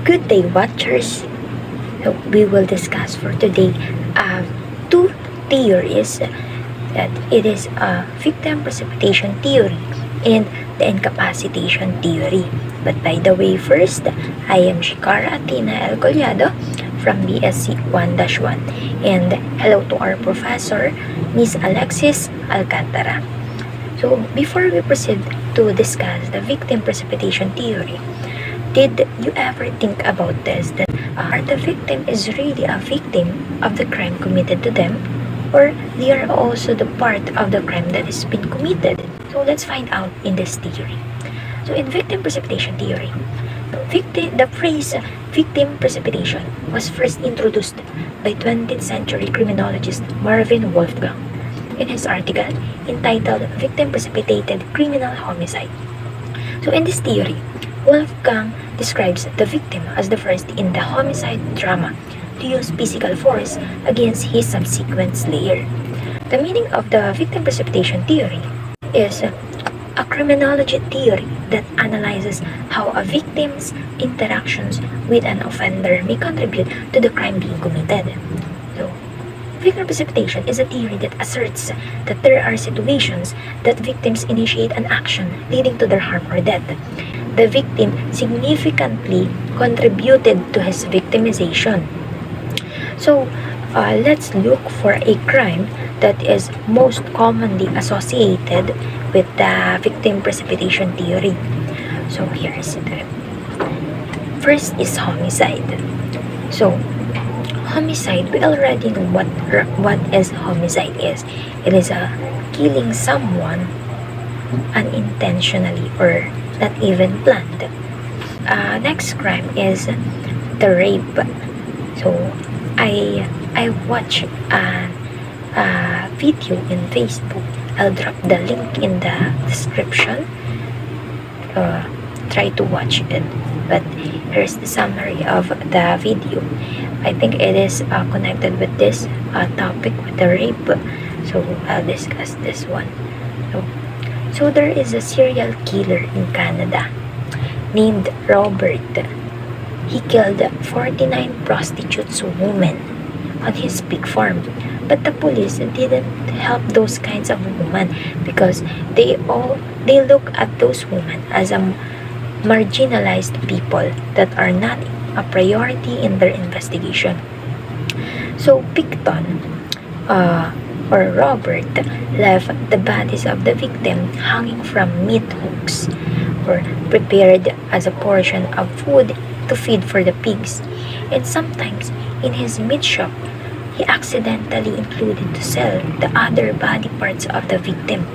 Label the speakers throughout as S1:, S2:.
S1: Good day, watchers. So we will discuss for today two theories that it is a victim precipitation theory and the incapacitation theory. But by the way, first, I am Shikara Tina El Collado from BSc 1-1, and hello to our professor, Miss Alexis Alcantara. So before we proceed to discuss the victim precipitation theory, did you ever think about this, that the victim is really a victim of the crime committed to them, or they are also the part of the crime that has been committed? So let's find out in this theory. So in victim precipitation theory, the phrase victim precipitation was first introduced by 20th century criminologist Marvin Wolfgang in his article entitled Victim Precipitated Criminal Homicide. So in this theory, Wolfgang describes the victim as the first in the homicide drama to use physical force against his subsequent slayer. The meaning of the victim precipitation theory is a criminology theory that analyzes how a victim's interactions with an offender may contribute to the crime being committed. So, victim precipitation is a theory that asserts that there are situations that victims initiate an action leading to their harm or death. The victim significantly contributed to his victimization. So, let's look for a crime that is most commonly associated with the victim precipitation theory. So, here is it. First is homicide. So, homicide, we already know what is homicide is. It is killing someone unintentionally or not even planned. Next crime is the rape. So I watched a video in Facebook. I'll drop the link in the description. Try to watch it. But here's the summary of the video. I think it is connected with this topic with the rape. So I'll discuss this one. So there is a serial killer in Canada named Robert. He killed 49 prostitutes women on his pig farm. But the police didn't help those kinds of women because they look at those women as a marginalized people that are not a priority in their investigation. So Picton or Robert left the bodies of the victim hanging from meat hooks or prepared as a portion of food to feed for the pigs. And sometimes in his meat shop, he accidentally included to sell the other body parts of the victim.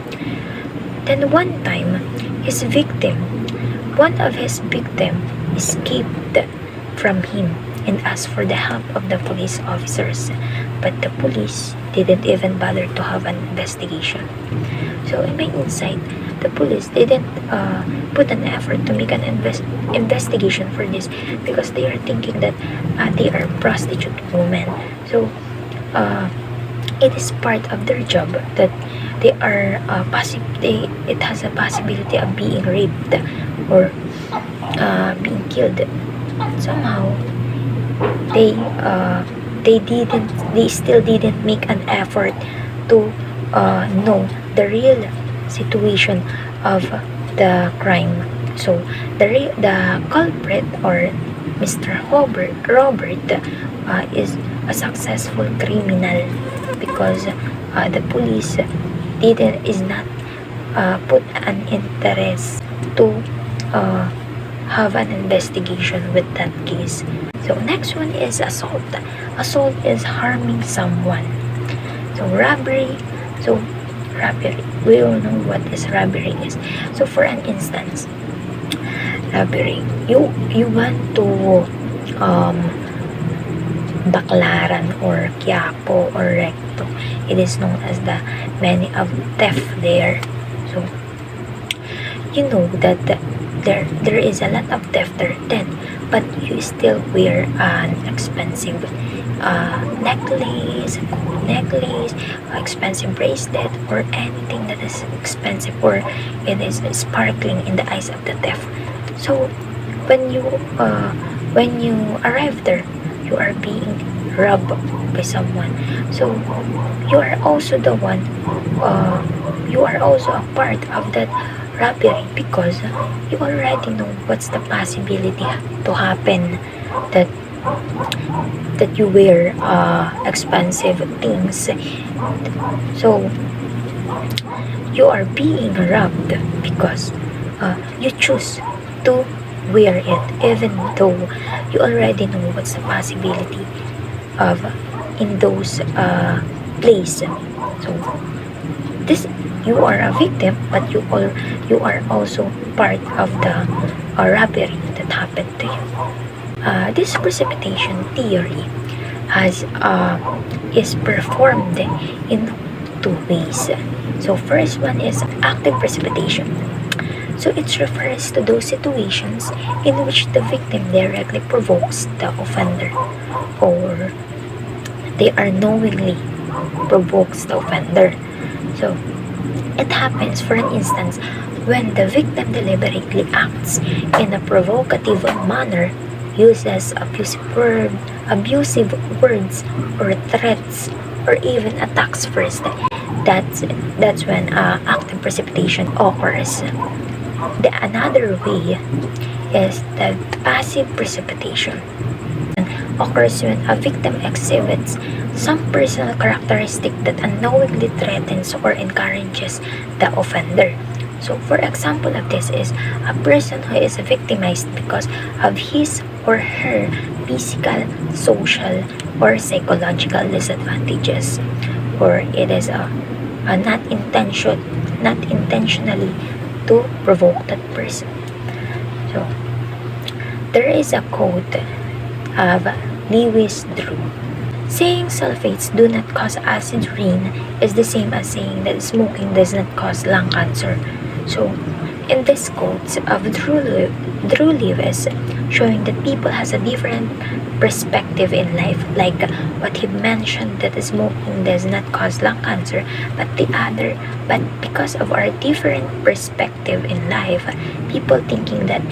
S1: Then one time, one of his victims escaped from him and asked for the help of the police officers, but the police didn't even bother to have an investigation. So in my insight, the police didn't put an effort to make an investigation for this because they are thinking that they are prostitute women. So it is part of their job that they are it has a possibility of being raped or being killed. Somehow they still didn't make an effort to know the real situation of the crime. So the culprit or Mr. Robert is a successful criminal because the police is not put an interest to have an investigation with that case. So next one is assault. Assault is harming someone. So robbery. We all know what is robbery is. So for an instance, robbery, you went to Baclaran or Quiapo or Recto. It is known as the many of theft there. So you know that there is a lot of theft there then, but you still wear an expensive necklace, expensive bracelet, or anything that is expensive or it is sparkling in the eyes of the thief. So when you when you arrive there, you are being robbed by someone. So you are also the one, you are also a part of that robbery, because you already know what's the possibility to happen, that you wear expensive things. So you are being robbed because you choose to wear it, even though you already know what's the possibility of in those place. So this, you are a victim, but you are also part of the robbery that happened to you. This precipitation theory has is performed in two ways. So first one is active precipitation. So it refers to those situations in which the victim directly provokes the offender, or they are knowingly provokes the offender. So it happens, for an instance, when the victim deliberately acts in a provocative manner, uses abusive words or threats, or even attacks first. That's when active precipitation occurs. The another way is the passive precipitation. Occurs when a victim exhibits some personal characteristic that unknowingly threatens or encourages the offender. So, for example of this is a person who is victimized because of his or her physical, social, or psychological disadvantages, or it is not intentionally to provoke that person. So, there is a quote of Lewis Drew. Saying sulfates do not cause acid rain is the same as saying that smoking does not cause lung cancer. So, in this quote of Drew Lewis, showing that people has a different perspective in life, like what he mentioned, that smoking does not cause lung cancer, but because of our different perspective in life, people thinking that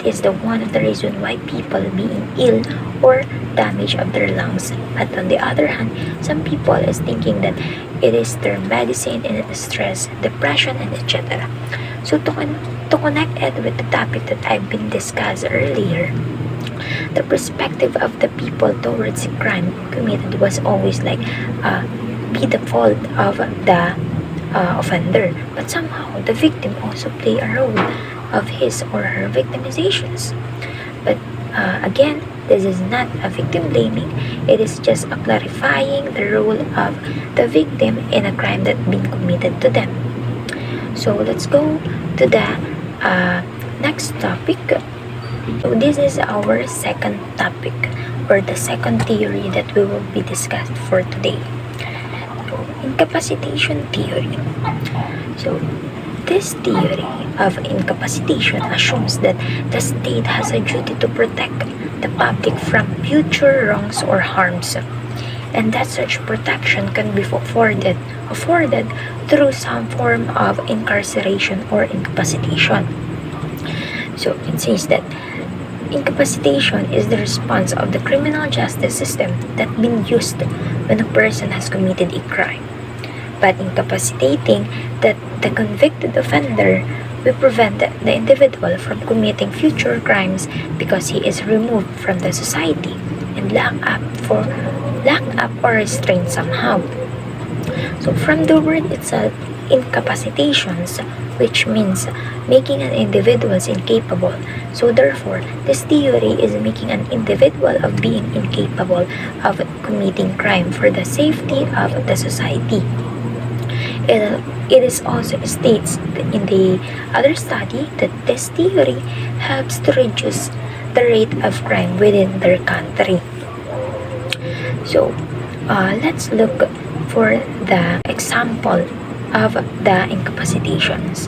S1: is the one of the reason why people being ill or damage of their lungs. But on the other hand, some people is thinking that it is their medicine and stress, depression, and etc. So to connect it with the topic that I've been discussed earlier, the perspective of the people towards a crime committed was always like be the fault of the offender, but somehow the victim also play a role of his or her victimizations. But again, this is not a victim blaming, it is just a clarifying the role of the victim in a crime that been committed to them. So let's go to the next topic. So this is our second topic, or the second theory that we will be discussed for today. So, incapacitation theory. So this theory of incapacitation assumes that the state has a duty to protect the public from future wrongs or harms, and that such protection can be afforded through some form of incarceration or incapacitation. So it says that incapacitation is the response of the criminal justice system that been used when a person has committed a crime. But incapacitating the convicted offender will prevent the individual from committing future crimes because he is removed from the society and locked up or restrained somehow. So from the word itself, incapacitations, which means making an individual incapable. So therefore, this theory is making an individual of being incapable of committing crime for the safety of the society. It is also states in the other study that this theory helps to reduce the rate of crime within their country. So let's look for the example of the incapacitations.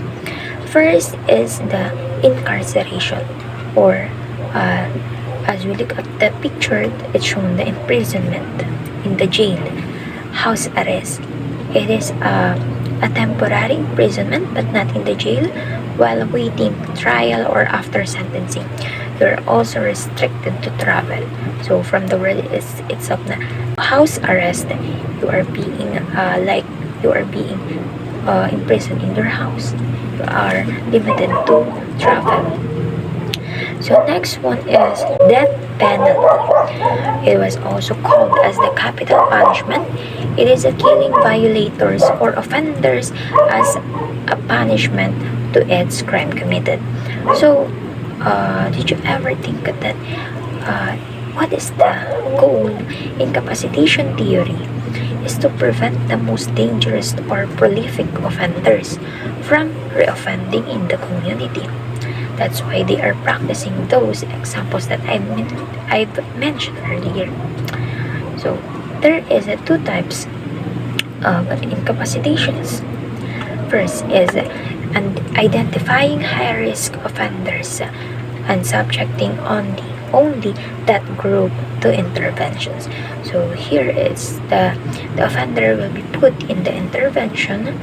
S1: First is the incarceration, or as we look at the picture, it's shown the imprisonment in the jail, house arrest. It is a temporary imprisonment but not in the jail while awaiting trial or after sentencing. you're also restricted to travel. So from the word itself na house arrest, you are being you are being imprisoned in your house. You are limited to travel. So next one is death penalty. It was also called as the capital punishment. It is a killing violators or offenders as a punishment to its crime committed. So, did you ever think that what is the goal? Incapacitation theory is to prevent the most dangerous or prolific offenders from reoffending in the community. That's why they are practicing those examples that I've mentioned earlier. So there is two types of incapacitations. First is identifying high-risk offenders and subjecting only that group to interventions. So here is the offender will be put in the intervention.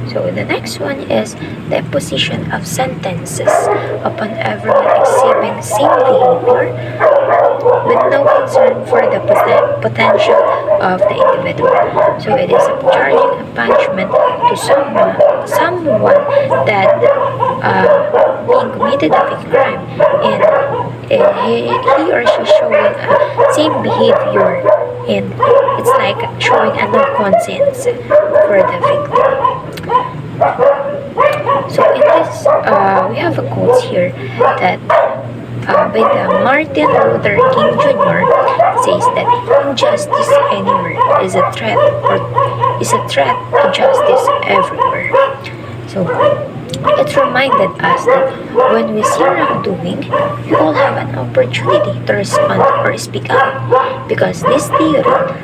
S1: So the next one is the imposition of sentences upon everyone exhibiting same behavior with no concern for the potential of the individual. So it is charging a punishment to someone that being committed of a crime and he or she showing same behavior, and it's like showing a no conscience for the victim. So in this, we have a quote here that by the Martin Luther King Jr. says that injustice anywhere is a threat to justice everywhere. So it reminded us that when we see wrongdoing, we all have an opportunity to respond or speak up, because this theory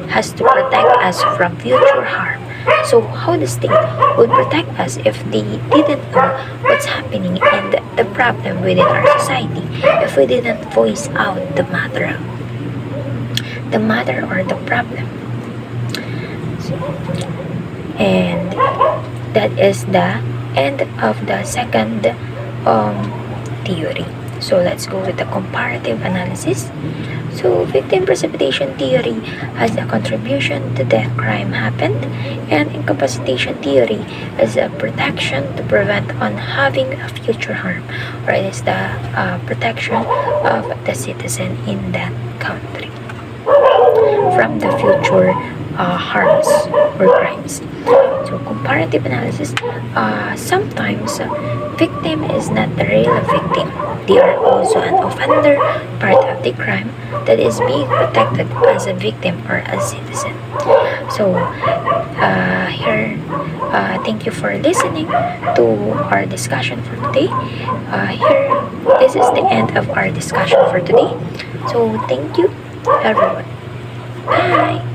S1: has to protect us from future harm. So how the state would protect us if they didn't know what's happening and the problem within our society, if we didn't voice out the matter or the problem? So, and that is the end of the second theory. So let's go with the comparative analysis. So victim precipitation theory has a contribution to the crime happened, and incapacitation theory is a protection to prevent on having a future harm, or it is the protection of the citizen in that country from the future harms or crimes. So comparative analysis, sometimes victim is not the real victim. They are also an offender, part of the crime that is being protected as a victim or a citizen. So here, thank you for listening to our discussion for today. This is the end of our discussion for today. So thank you everyone. Bye.